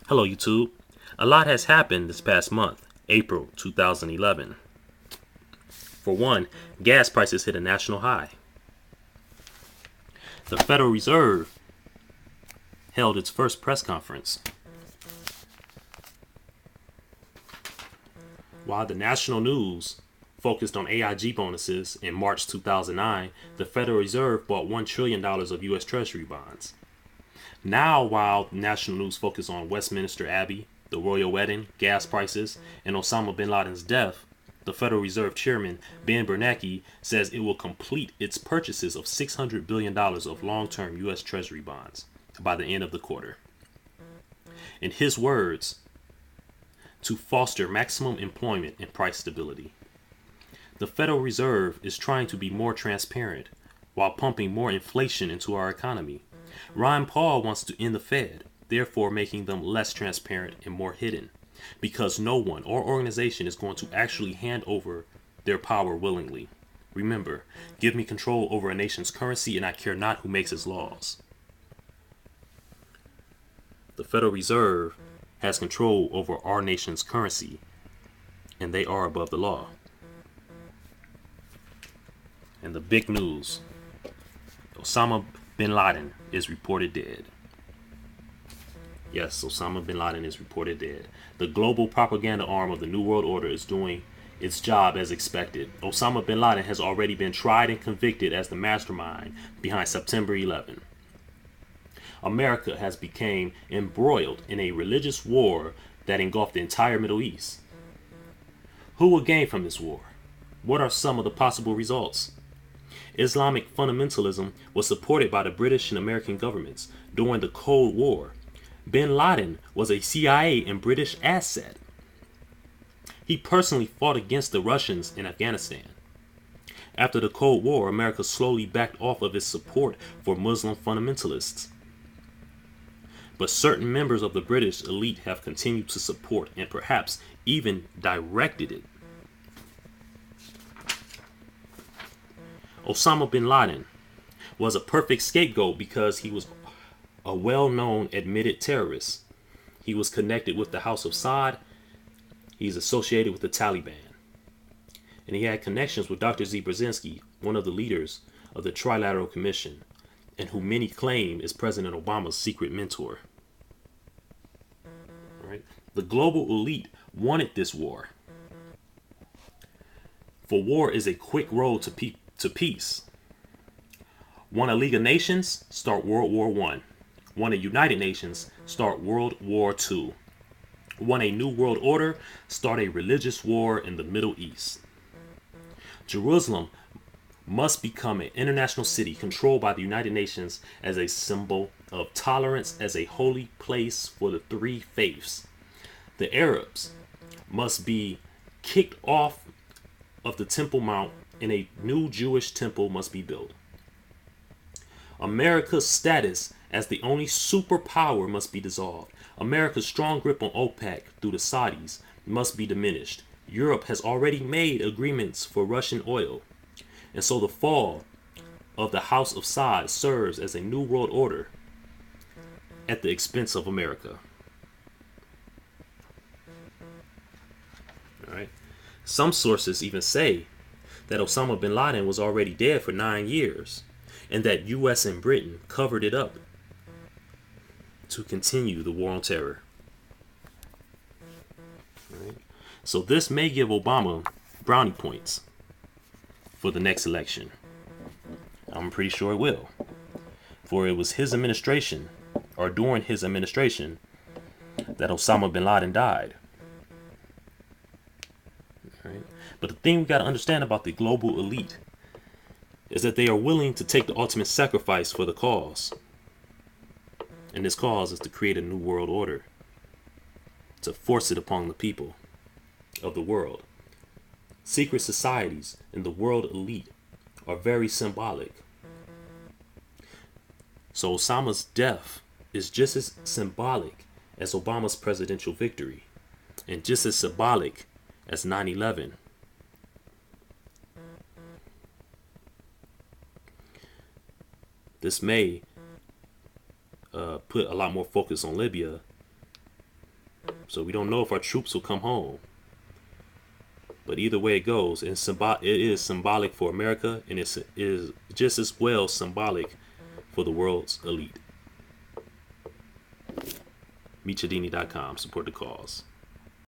Hello, YouTube. A lot has happened this past month, April 2011. For one, gas prices hit a national high. The Federal Reserve held its first press conference. While the national news focused on AIG bonuses in March 2009, the Federal Reserve bought $1 trillion of U.S. Treasury bonds. Now, while national news focus on Westminster Abbey, the royal wedding, gas prices, and Osama Bin Laden's death, the Federal Reserve Chairman Ben Bernanke says it will complete its purchases of $600 billion of long-term U.S. Treasury bonds by the end of the quarter. In his words, to foster maximum employment and price stability. The Federal Reserve is trying to be more transparent while pumping more inflation into our economy. Ron Paul wants to end the Fed, therefore making them less transparent and more hidden, because no one or organization is going to actually hand over their power willingly. Remember, give me control over a nation's currency and I care not who makes its laws. The Federal Reserve has control over our nation's currency, and they are above the law. And the big news, Osama Bin Laden is reported dead. Yes, Osama Bin Laden is reported dead. The global propaganda arm of the New World Order is doing its job as expected. Osama Bin Laden has already been tried and convicted as the mastermind behind September 11. America has become embroiled in a religious war that engulfed the entire Middle East. Who will gain from this war? What are some of the possible results? Islamic fundamentalism was supported by the British and American governments during the Cold War. Bin Laden was a CIA and British asset. He personally fought against the Russians in Afghanistan. After the Cold War, America slowly backed off of its support for Muslim fundamentalists. But certain members of the British elite have continued to support and perhaps even directed it. Osama bin Laden was a perfect scapegoat because he was a well-known admitted terrorist. He was connected with the House of Saud. He's associated with the Taliban. And he had connections with Dr. Z. Brzezinski, one of the leaders of the Trilateral Commission, and who many claim is President Obama's secret mentor. Right? The global elite wanted this war. For war is a quick road to peace. Want a League of Nations? Start World War I. Want a United Nations? Start World War II. Want a new world order? Start a religious war in the Middle East. Jerusalem must become an international city controlled by the United Nations as a symbol of tolerance, as a holy place for the three faiths. The Arabs must be kicked off of the Temple Mount and a new Jewish temple must be built. America's status as the only superpower must be dissolved. America's strong grip on OPEC through the Saudis must be diminished. Europe has already made agreements for Russian oil. And so the fall of the House of Saud serves as a new world order at the expense of America. All right. Some sources even say that Osama bin Laden was already dead for 9 years and that US and Britain covered it up to continue the war on terror. Right. So this may give Obama brownie points for the next election. I'm pretty sure it will. For it was his administration, or during his administration, that Osama bin Laden died. Right. But the thing we got to understand about the global elite is that they are willing to take the ultimate sacrifice for the cause. And this cause is to create a new world order, to force it upon the people of the world. Secret societies and the world elite are very symbolic. So Osama's death is just as symbolic as Obama's presidential victory, and just as symbolic as 9/11. This may put a lot more focus on Libya So we don't know if our troops will come home. But either way it goes, it is symbolic for America, and it is just as well symbolic for the world's elite. Meetchadini.com. Support the cause.